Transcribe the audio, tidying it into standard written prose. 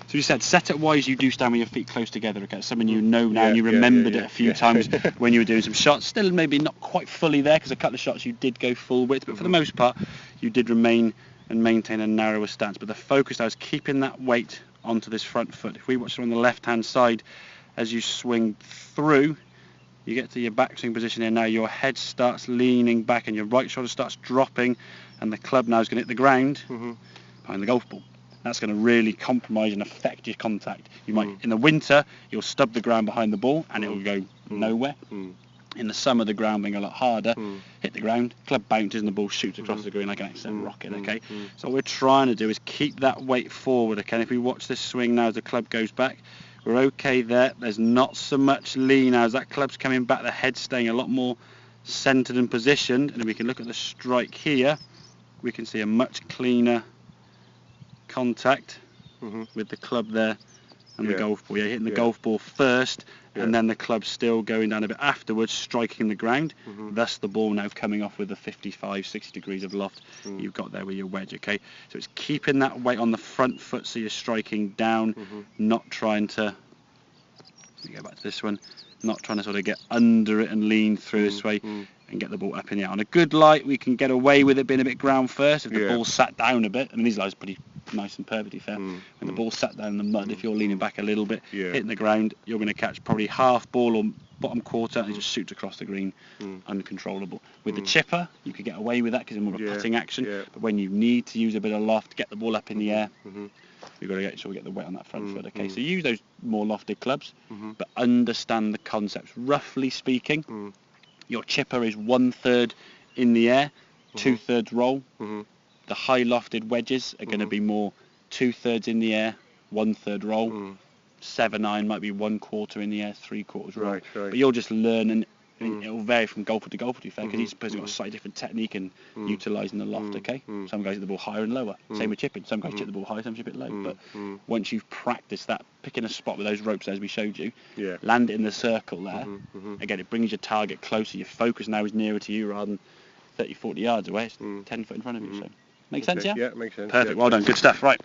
So you said setup wise, you do stand with your feet close together. Okay, something you know now, and you remembered it a few times when you were doing some shots. Still maybe not quite fully there, because a couple of shots you did go full width, but for the most part you did remain and maintain a narrower stance. But the focus now is keeping that weight onto this front foot. If we watch it on the left hand side, as you swing through, you get to your backswing position here now, your head starts leaning back and your right shoulder starts dropping, and the club now is going to hit the ground behind the golf ball. That's going to really compromise and affect your contact. You might, in the winter, you'll stub the ground behind the ball and it will go nowhere. In the summer, the ground being a lot harder, hit the ground, club bounces and the ball shoots across the green like an excellent rocket, okay? So what we're trying to do is keep that weight forward, okay? And if we watch this swing now as the club goes back, we're okay there. There's not so much lean now as that club's coming back, the head's staying a lot more centred and positioned. And if we can look at the strike here, we can see a much cleaner contact with the club there and the golf ball. Hitting the golf ball first, and then the club still going down a bit afterwards, striking the ground. Thus the ball now coming off with a 55, 60 degrees of loft you've got there with your wedge, okay? So it's keeping that weight on the front foot so you're striking down, not trying to, let me go back to this one, not trying to sort of get under it and lean through this way and get the ball up in the air. On a good light, we can get away with it being a bit ground first if the ball sat down a bit. I mean, these lies are pretty nice and perfectly fair. When the ball sat down in the mud, if you're leaning back a little bit, hitting the ground, you're going to catch probably half ball or bottom quarter, and it just shoots across the green, uncontrollable. With the chipper, you could get away with that because it's more of a putting action. But when you need to use a bit of loft, get the ball up in the air, you've got to make sure we get the weight on that front foot. Okay, so use those more lofted clubs, but understand the concepts. Roughly speaking, your chipper is 1/3 in the air, 2/3 roll. The high lofted wedges are going to be more 2/3 in the air, 1/3 roll. 7-iron might be 1/4 in the air, 3/4 roll. Right. But you'll just learn, and it will vary from golfer to golfer, to be fair, because each person's got a slightly different technique and utilising the loft, okay? Some guys hit the ball higher and lower. Same with chipping. Some guys chip the ball high, some chip it low. But once you've practiced that, picking a spot with those ropes as we showed you, land it in the circle there, again, it brings your target closer. Your focus now is nearer to you rather than 30, 40 yards away. It's 10 foot in front of you. So, make sense, yeah? Yeah, it makes sense. Perfect. Well done. Good stuff. Right.